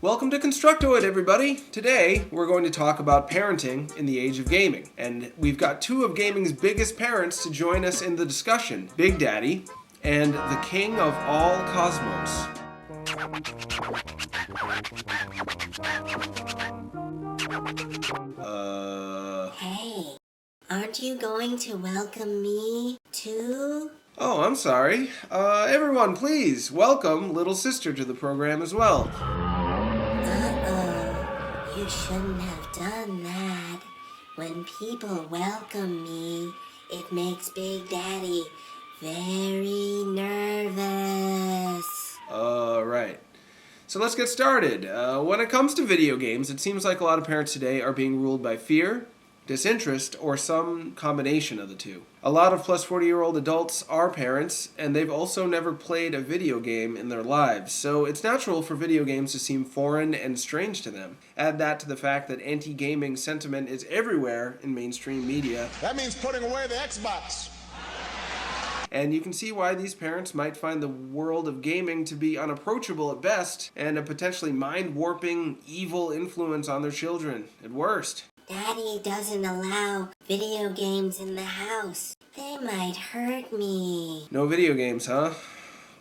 Welcome to Constructoid, everybody! Today, we're going to talk about parenting in the age of gaming. And we've got two of gaming's biggest parents to join us in the discussion. Big Daddy and the king of all cosmos. Hey, aren't you going to welcome me, too? Oh, I'm sorry. Everyone, please, welcome little sister to the program as well. Uh-oh, you shouldn't have done that. When people welcome me, it makes Big Daddy very nervous. Right. So let's get started. When it comes to video games, it seems like a lot of parents today are being ruled by fear, disinterest, or some combination of the two. A lot of plus 40-year-old adults are parents, and they've also never played a video game in their lives, so it's natural for video games to seem foreign and strange to them. Add that to the fact that anti-gaming sentiment is everywhere in mainstream media. That means putting away the Xbox. And you can see why these parents might find the world of gaming to be unapproachable at best, and a potentially mind-warping, evil influence on their children at worst. Daddy doesn't allow video games in the house. They might hurt me. No video games, huh?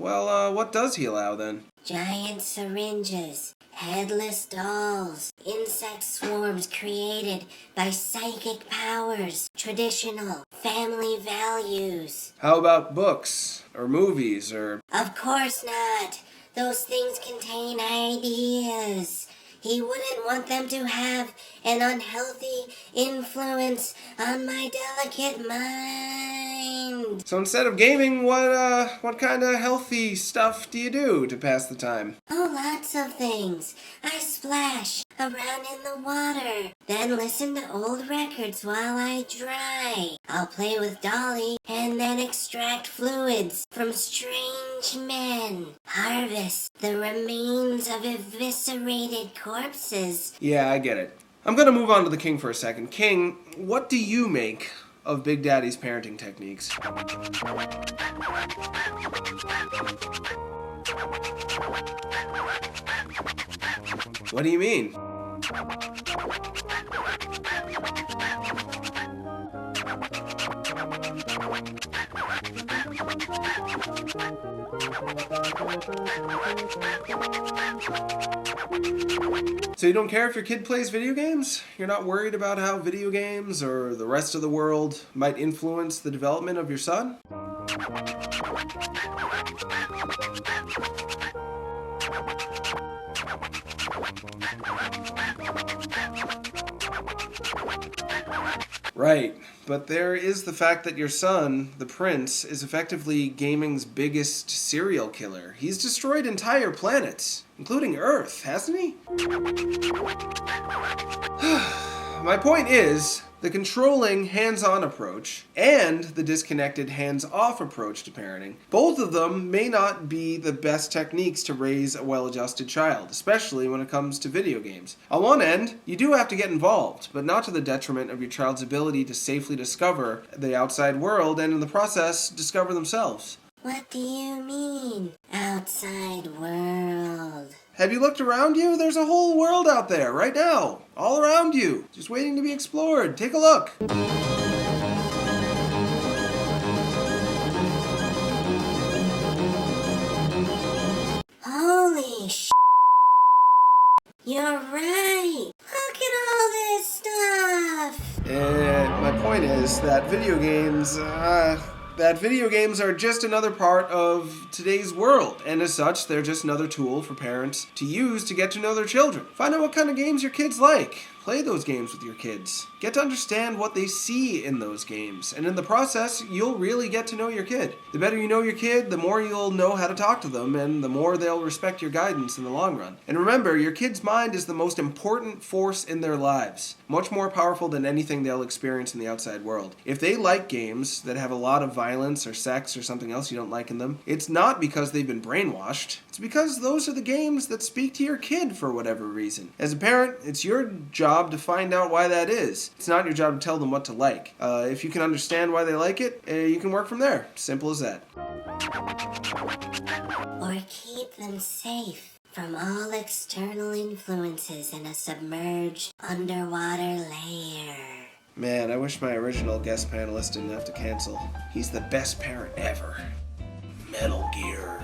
Well, what does he allow then? Giant syringes, headless dolls, insect swarms created by psychic powers, traditional family values. How about books, or movies, or... Of course not. Those things contain ideas. He wouldn't want them to have an unhealthy influence on my delicate mind. So instead of gaming, what kind of healthy stuff do you do to pass the time? Oh, lots of things. I splash around in the water, then listen to old records while I dry. I'll play with Dolly and then extract fluids from strange men. Harvest the remains of eviscerated corpses. Yeah, I get it. I'm gonna move on to the King for a second. King, what do you make of Big Daddy's parenting techniques? What do you mean? So you don't care if your kid plays video games? You're not worried about how video games or the rest of the world might influence the development of your son? Right, but there is the fact that your son, the prince, is effectively gaming's biggest serial killer. He's destroyed entire planets, including Earth, hasn't he? My point is, the controlling hands-on approach and the disconnected hands-off approach to parenting, both of them may not be the best techniques to raise a well-adjusted child, especially when it comes to video games. On one end, you do have to get involved, but not to the detriment of your child's ability to safely discover the outside world and in the process, discover themselves. What do you mean, outside world? Have you looked around you? There's a whole world out there right now, all around you, just waiting to be explored. Take a look. Holy sh**. You're right. Look at all this stuff. My point is that video games are just another part of today's world, and as such, they're just another tool for parents to use to get to know their children. Find out what kind of games your kids like. Play those games with your kids. Get to understand what they see in those games, and in the process, you'll really get to know your kid. The better you know your kid, the more you'll know how to talk to them, and the more they'll respect your guidance in the long run. And remember, your kid's mind is the most important force in their lives, much more powerful than anything they'll experience in the outside world. If they like games that have a lot of violence or sex or something else you don't like in them, it's not because they've been brainwashed. It's because those are the games that speak to your kid for whatever reason. As a parent, it's your job to find out why that is. It's not your job to tell them what to like. If you can understand why they like it, you can work from there. Simple as that. Or keep them safe from all external influences in a submerged underwater layer. Man, I wish my original guest panelist didn't have to cancel. He's the best parent ever. Metal Gear.